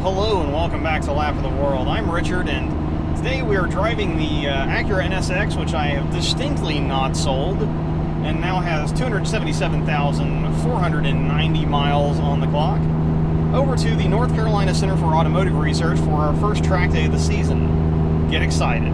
Hello and welcome back to Lap of the World. I'm Richard, and today we are driving the Acura NSX, which I have distinctly not sold, and now has 277,490 miles on the clock, over to the North Carolina Center for Automotive Research for our first track day of the season. Get excited.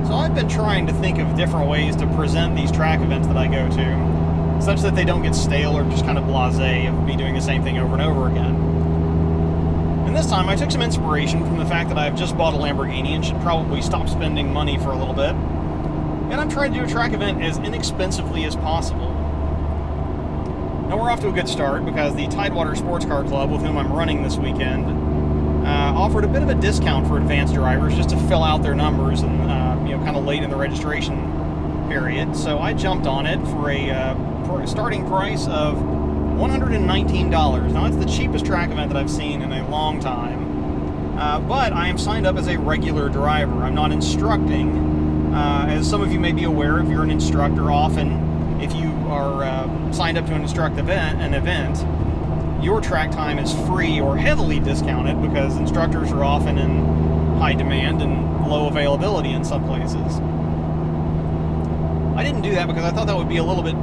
I've been trying to think of different ways to present these track events that I go to, such that they don't get stale or just kind of blasé of me doing the same thing over and over again. And this time I took some inspiration from the fact that I've just bought a Lamborghini and should probably stop spending money for a little bit, and I'm trying to do a track event as inexpensively as possible. Now we're off to a good start because the Tidewater Sports Car Club, with whom I'm running this weekend, offered a bit of a discount for advanced drivers just to fill out their numbers and kind of late in the registration period. So I jumped on it for a starting price of $119. Now that's the cheapest track event that I've seen in a long time, but I am signed up as a regular driver. I'm not instructing. As some of you may be aware, if you're an instructor, often if you are signed up to an instruct event, your track time is free or heavily discounted because instructors are often in high demand and low availability in some places. I didn't do that because I thought that would be a little bit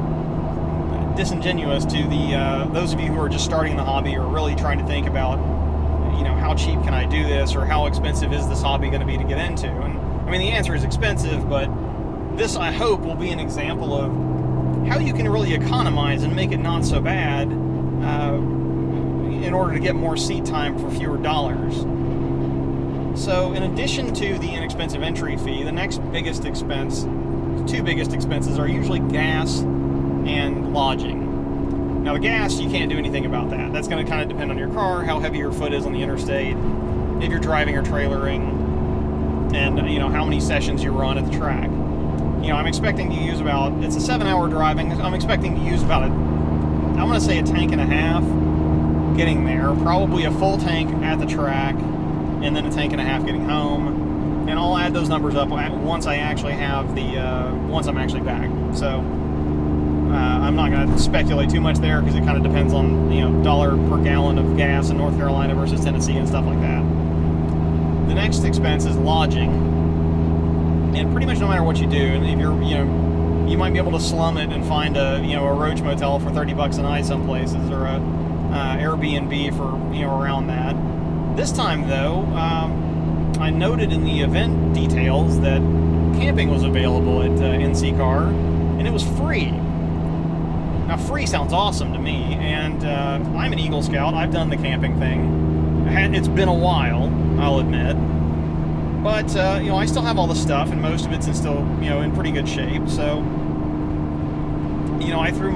disingenuous to the those of you who are just starting the hobby or really trying to think about, how cheap can I do this, or how expensive is this hobby going to be to get into? And I mean, the answer is expensive, but this, I hope, will be an example of how you can really economize and make it not so bad in order to get more seat time for fewer dollars. So in addition to the inexpensive entry fee, the next biggest expense, two biggest expenses, are usually gas and lodging. Now the gas, you can't do anything about that. That's going to kind of depend on your car, how heavy your foot is on the interstate, if you're driving or trailering, and how many sessions you run at the track. I'm expecting to use it's a 7-hour driving, I'm expecting to use about I'm going to say a tank and a half getting there, probably a full tank at the track, and then a tank and a half getting home, and I'll add those numbers up once I actually have once I'm actually back. So I'm not going to speculate too much there because it kind of depends on dollar per gallon of gas in North Carolina versus Tennessee and stuff like that. The next expense is lodging, and pretty much no matter what you do, and if you're you might be able to slum it and find a Roach Motel for $30 a night some places, or a Airbnb for around that. This time though, I noted in the event details that camping was available at NCCAR, and it was free. Now free sounds awesome to me, and I'm an Eagle Scout. I've done the camping thing. It's been a while, I'll admit, but I still have all the stuff, and most of it's still in pretty good shape. So I threw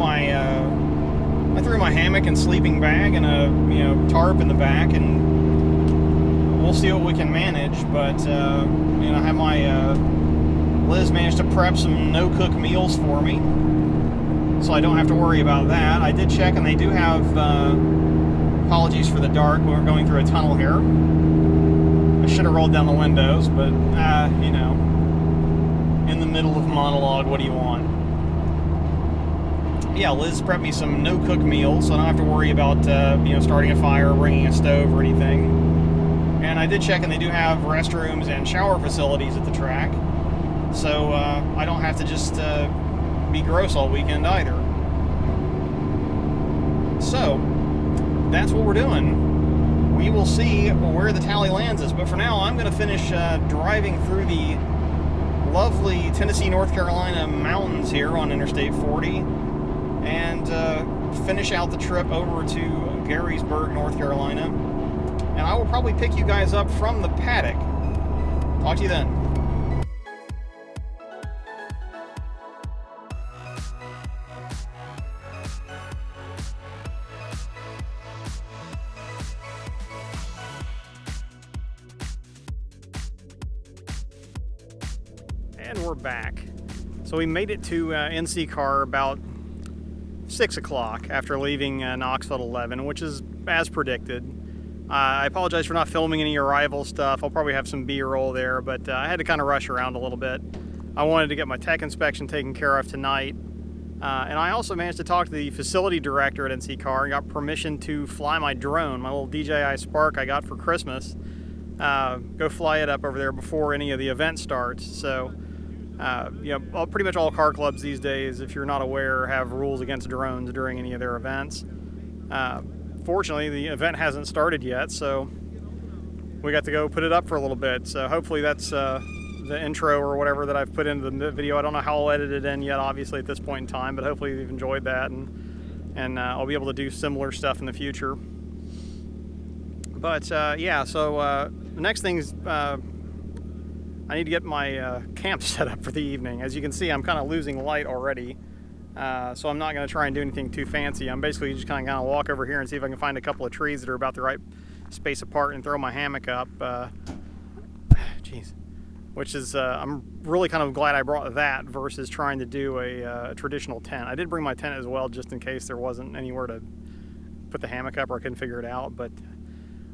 my hammock and sleeping bag and a tarp in the back, and we'll see what we can manage. But I have my Liz managed to prep some no-cook meals for me, so I don't have to worry about that. I did check, and they do have apologies for the dark. We're going through a tunnel here. I should have rolled down the windows, but in the middle of monologue, what do you want? Yeah, Liz prepped me some no-cook meals, so I don't have to worry about starting a fire, bringing a stove, or anything. And I did check, and they do have restrooms and shower facilities at the track, so I don't have to just be gross all weekend either. So that's what we're doing. We will see where the tally lands us, but for now I'm going to finish driving through the lovely Tennessee, North Carolina mountains here on Interstate 40, and finish out the trip over to Garysburg, North Carolina, and I will probably pick you guys up from the paddock. Talk to you then. And we're back. So we made it to NCCAR about 6 o'clock after leaving Knoxville at 11, which is as predicted. I apologize for not filming any arrival stuff. I'll probably have some B-roll there, but I had to kind of rush around a little bit. I wanted to get my tech inspection taken care of tonight. And I also managed to talk to the facility director at NCCAR and got permission to fly my drone, my little DJI Spark I got for Christmas. Go fly it up over there before any of the event starts. So, you know, pretty much all car clubs these days, if you're not aware, have rules against drones during any of their events. Fortunately, the event hasn't started yet, so we got to go put it up for a little bit. So hopefully that's the intro or whatever that I've put into the video. I don't know how I'll edit it in yet, obviously, at this point in time, but hopefully you've enjoyed that, and I'll be able to do similar stuff in the future. But yeah, so the next thing's I need to get my camp set up for the evening. As you can see, I'm kind of losing light already. So I'm not going to try and do anything too fancy. I'm basically just kind of walk over here and see if I can find a couple of trees that are about the right space apart and throw my hammock up. Jeez. Which is, I'm really kind of glad I brought that versus trying to do a traditional tent. I did bring my tent as well just in case there wasn't anywhere to put the hammock up or I couldn't figure it out. But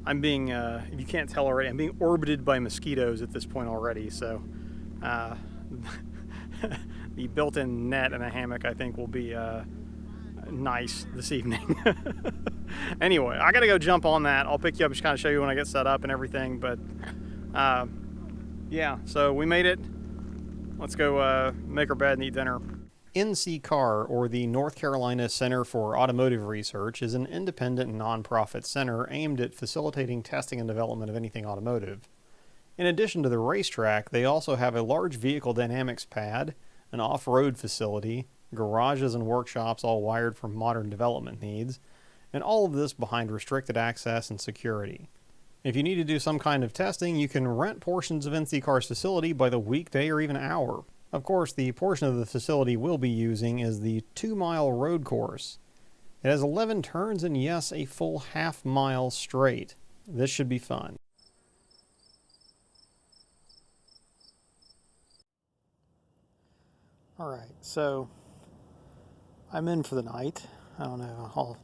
I'm being, if you can't tell already, I'm being orbited by mosquitoes at this point already. So the built-in net and a hammock, I think, will be nice this evening. Anyway, I gotta go jump on that. I'll pick you up, just kind of show you when I get set up and everything. But yeah, so we made it. Let's go make our bed and eat dinner. NCCAR, or the North Carolina Center for Automotive Research, is an independent nonprofit center aimed at facilitating testing and development of anything automotive. In addition to the racetrack, they also have a large vehicle dynamics pad, an off-road facility, garages and workshops all wired for modern development needs, and all of this behind restricted access and security. If you need to do some kind of testing, you can rent portions of NCCAR's facility by the weekday or even hour. Of course, the portion of the facility we'll be using is the 2-mile road course. It has 11 turns and, yes, a full half-mile straight. This should be fun. Alright, so I'm in for the night. I don't know, I'm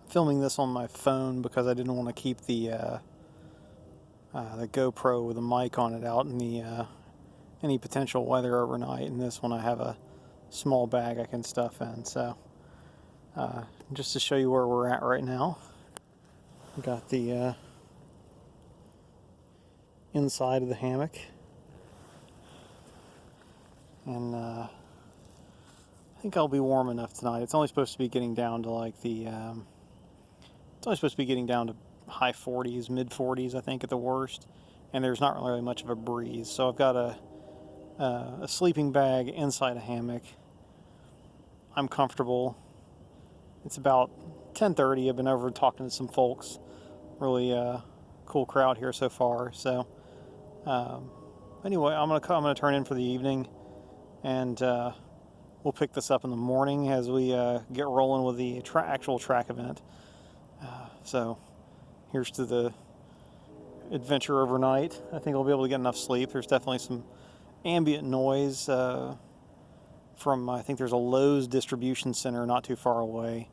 filming this on my phone because I didn't want to keep the GoPro with a mic on it out in the any potential weather overnight. And this one I have a small bag I can stuff in. So just to show you where we're at right now, we got the inside of the hammock, and I think I'll be warm enough tonight. It's only supposed to be getting down to like it's only supposed to be getting down to high 40s, mid 40s, I think, at the worst, and there's not really much of a breeze. So I've got a sleeping bag inside a hammock. I'm comfortable. It's about 10:30. I've been over talking to some folks. Really cool crowd here so far. So anyway, I'm gonna turn in for the evening, and we'll pick this up in the morning as we get rolling with the actual track event. So here's to the adventure overnight. I think I'll be able to get enough sleep. There's definitely some ambient noise from, I think there's a Lowe's distribution center not too far away,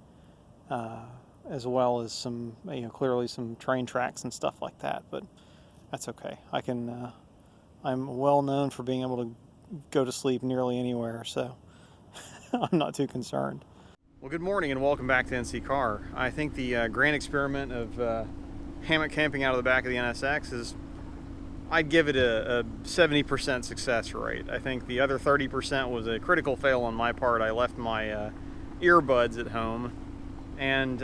as well as some, clearly some train tracks and stuff like that, but that's okay. I'm well known for being able to go to sleep nearly anywhere, so I'm not too concerned. Well, good morning and welcome back to NCCAR. I think the grand experiment of hammock camping out of the back of the NSX is, I'd give it a 70% success rate. I think the other 30% was a critical fail on my part. I left my earbuds at home, and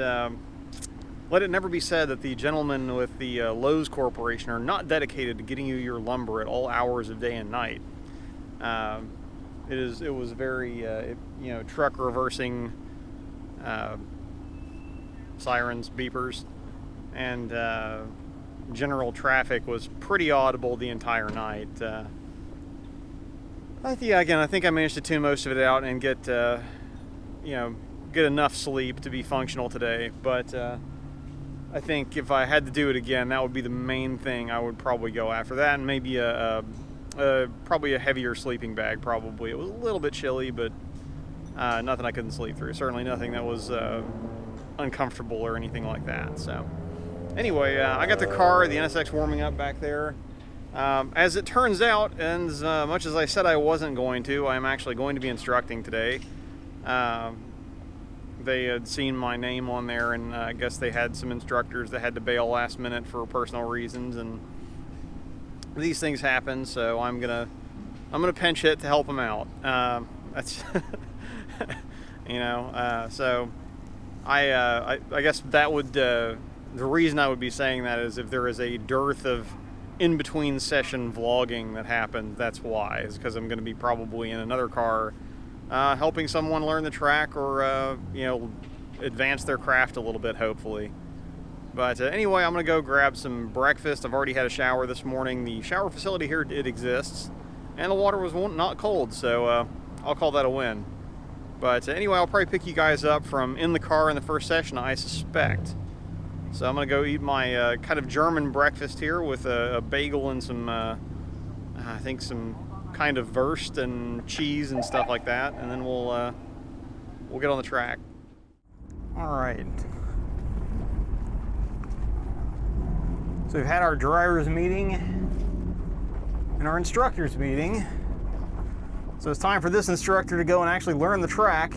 let it never be said that the gentlemen with the Lowe's Corporation are not dedicated to getting you your lumber at all hours of day and night. It was very truck reversing sirens, beepers, and general traffic was pretty audible the entire night. Yeah, again, I think I managed to tune most of it out and get get enough sleep to be functional today. But I think if I had to do it again, that would be the main thing I would probably go after. That, and maybe probably a heavier sleeping bag. Probably it was a little bit chilly, but nothing I couldn't sleep through. Certainly nothing that was uncomfortable or anything like that. So anyway, I got the car, the NSX warming up back there. As it turns out, and as much as I said I wasn't going to, I'm actually going to be instructing today. They had seen my name on there, and I guess they had some instructors that had to bail last minute for personal reasons, and these things happen. So I'm gonna pinch hit to help them out. That's so I guess that would the reason I would be saying that is if there is a dearth of in-between session vlogging that happens, that's why. Is because I'm going to be probably in another car helping someone learn the track or advance their craft a little bit, hopefully. But anyway, I'm going to go grab some breakfast. I've already had a shower this morning. The shower facility here, it exists, and the water was not cold, so I'll call that a win. But anyway, I'll probably pick you guys up from in the car in the first session, I suspect. So I'm going to go eat my kind of German breakfast here with a bagel and some, I think some kind of Wurst and cheese and stuff like that, and then we'll get on the track. All right. So we've had our drivers meeting and our instructors meeting. So it's time for this instructor to go and actually learn the track.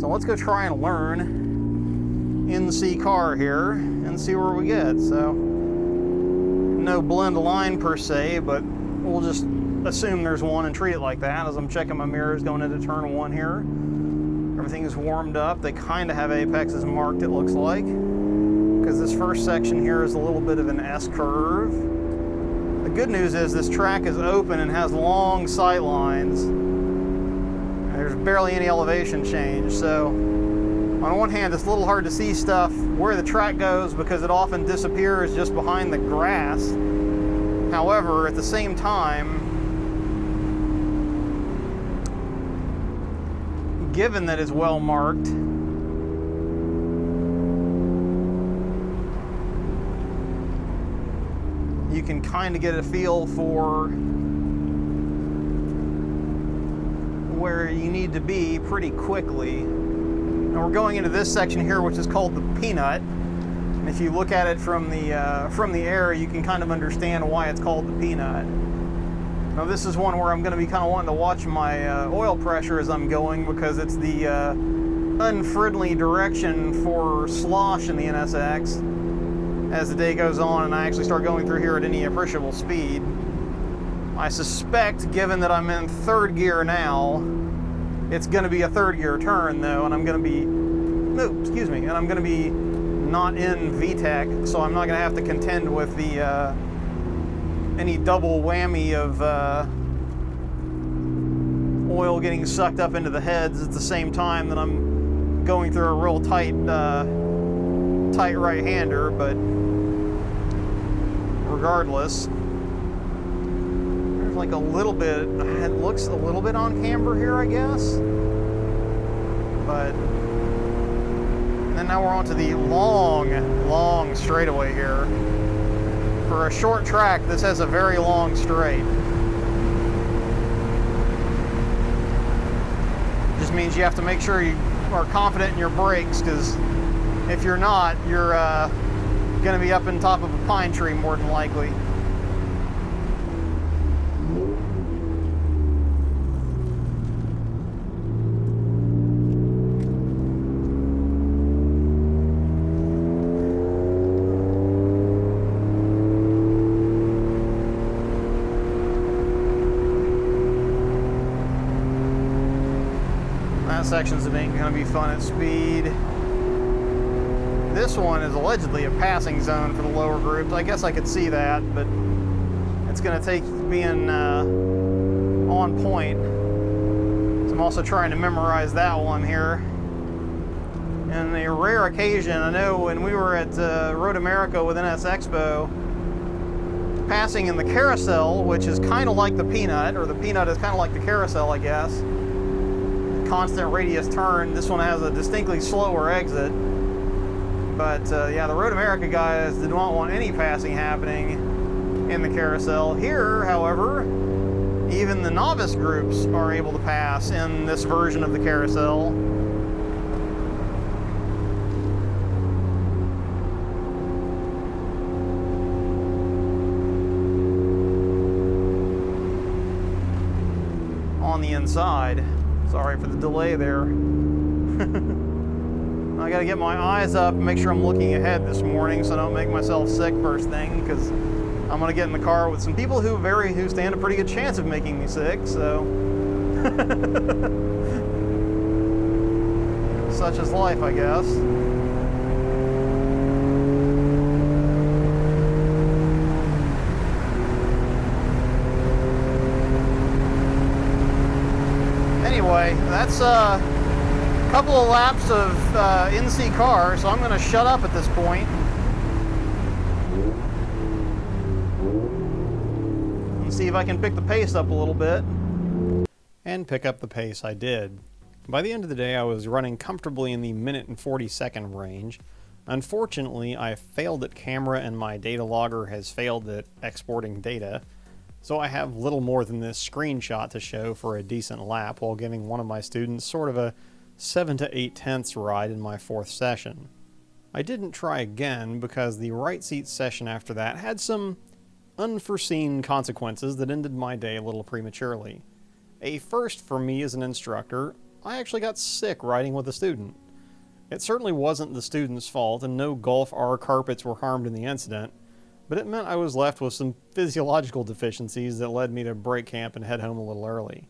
So let's go try and learn NCCAR here and see where we get. So no blend line per se, but we'll just assume there's one and treat it like that as I'm checking my mirrors going into turn 1 here. Everything is warmed up. They kind of have apexes marked, it looks like, because this first section here is a little bit of an S-curve. The good news is this track is open and has long sight lines. There's barely any elevation change, so on one hand, it's a little hard to see stuff where the track goes because it often disappears just behind the grass. However, at the same time, given that it's well marked, you can kind of get a feel for where you need to be pretty quickly. And we're going into this section here, which is called the Peanut. And if you look at it from the air, you can kind of understand why it's called the Peanut. Now this is one where I'm going to be kind of wanting to watch my oil pressure as I'm going, because it's the unfriendly direction for slosh in the NSX as the day goes on and I actually start going through here at any appreciable speed. I suspect, given that I'm in third gear now, it's going to be a third gear turn though, and I'm going to be, and I'm going to be not in VTEC, so I'm not going to have to contend with the any double whammy of oil getting sucked up into the heads at the same time that I'm going through a real tight right-hander. But regardless, there's like a little bit, it looks a little bit on camber here, I guess. But and then now we're on to the long straightaway here. For a short track, this has a very long straight. Just means you have to make sure you are confident in your brakes, because if you're not, you're going to be up in top of a pine tree more than likely. Sections of ink going to be fun at speed. This one is allegedly a passing zone for the lower groups. I guess I could see that, but it's going to take being on point. So I'm also trying to memorize that one here. And a rare occasion, I know when we were at Road America with NS Expo, passing in the carousel, which is kind of like the peanut, or the peanut is kind of like the carousel, I guess. Constant radius turn. This one has a distinctly slower exit. But yeah, the Road America guys did not want any passing happening in the carousel. Here, however, even the novice groups are able to pass in this version of the carousel. On the inside. Sorry for the delay there. I gotta get my eyes up and make sure I'm looking ahead this morning so I don't make myself sick first thing, because I'm gonna get in the car with some people who stand a pretty good chance of making me sick, so such is life, I guess. Anyway, that's a couple of laps of NCCAR, so I'm going to shut up at this point and see if I can pick the pace up a little bit. And pick up the pace I did. By the end of the day, I was running comfortably in the minute and 40-second range. Unfortunately, I failed at camera and my data logger has failed at exporting data. So I have little more than this screenshot to show for a decent lap while giving one of my students sort of a 7 to 8/10ths ride in my 4th session. I didn't try again because the right seat session after that had some unforeseen consequences that ended my day a little prematurely. A first for me as an instructor, I actually got sick riding with a student. It certainly wasn't the student's fault and no Golf R carpets were harmed in the incident, but it meant I was left with some physiological deficiencies that led me to break camp and head home a little early.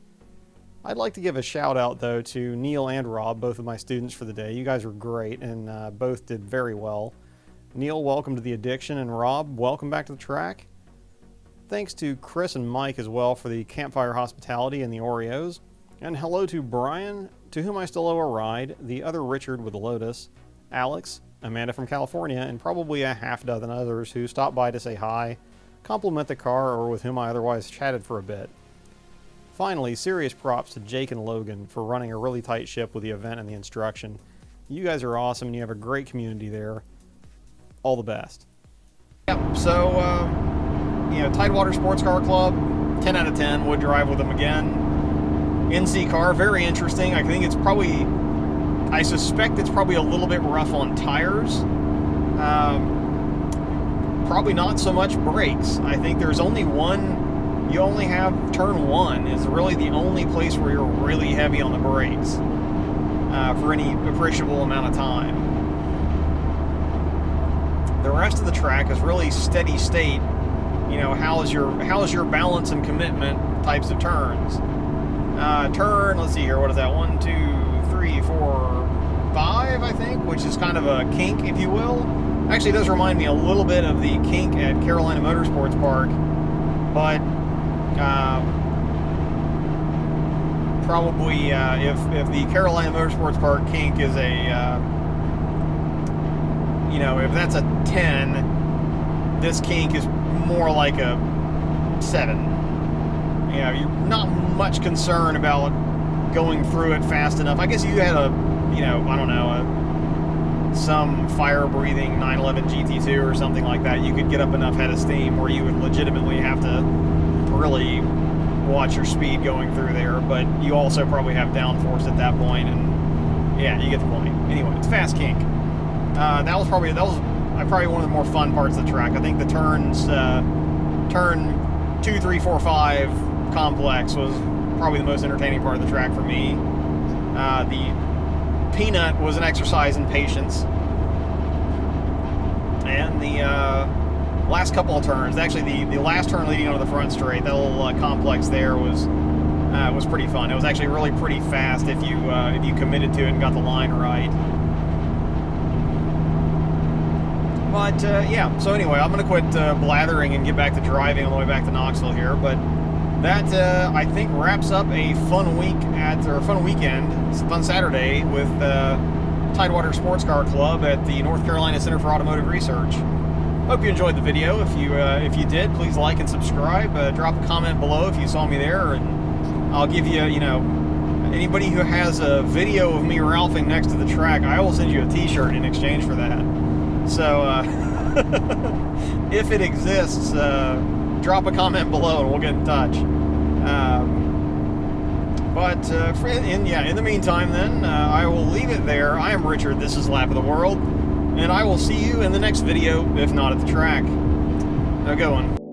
I'd like to give a shout out though to Neil and Rob, both of my students for the day. You guys were great and both did very well. Neil, welcome to the Addiction, and Rob, welcome back to the track. Thanks to Chris and Mike as well for the campfire hospitality and the Oreos. And hello to Brian, to whom I still owe a ride, the other Richard with the Lotus, Alex, Amanda from California, and probably a half dozen others who stopped by to say hi, compliment the car, or with whom I otherwise chatted for a bit. Finally, serious props to Jake and Logan for running a really tight ship with the event and the instruction. You guys are awesome and you have a great community there. All the best. Yep, so, Tidewater Sports Car Club, 10 out of 10, would drive with them again. NCCAR, very interesting. I suspect it's probably a little bit rough on tires. Probably not so much brakes. I think there's only one, you only have turn 1 is really the only place where you're really heavy on the brakes for any appreciable amount of time. The rest of the track is really steady state. How's your balance and commitment types of turns. Let's see here, what is that? 1, 2, 3, 4, 5, I think, which is kind of a kink, if you will. Actually, it does remind me a little bit of the kink at Carolina Motorsports Park, but probably if the Carolina Motorsports Park kink is if that's a 10, this kink is more like a 7. You're not much concern about going through it fast enough. I guess you had some fire-breathing 911 GT2 or something like that. You could get up enough head of steam where you would legitimately have to really watch your speed going through there, but you also probably have downforce at that point, and yeah, you get the point. Anyway, it's fast kink. That was probably one of the more fun parts of the track. I think the turns, turn 2, 3, 4, 5 complex was probably the most entertaining part of the track for me. The peanut was an exercise in patience, and the last couple of turns, actually the last turn leading onto the front straight, that little complex there was pretty fun. It was actually really pretty fast if you committed to it and got the line right. But yeah, so anyway, I'm gonna quit blathering and get back to driving on the way back to Knoxville here. But that I think wraps up a fun weekend, fun Saturday with Tidewater Sports Car Club at the North Carolina Center for Automotive Research. Hope you enjoyed the video. If you did, please like and subscribe. Drop a comment below if you saw me there, and I'll give you, anybody who has a video of me ralphing next to the track, I will send you a t-shirt in exchange for that. So, if it exists, drop a comment below and we'll get in touch. In the meantime, then, I will leave it there. I am Richard. This is Lap of the World, and I will see you in the next video, if not at the track. Have a good one.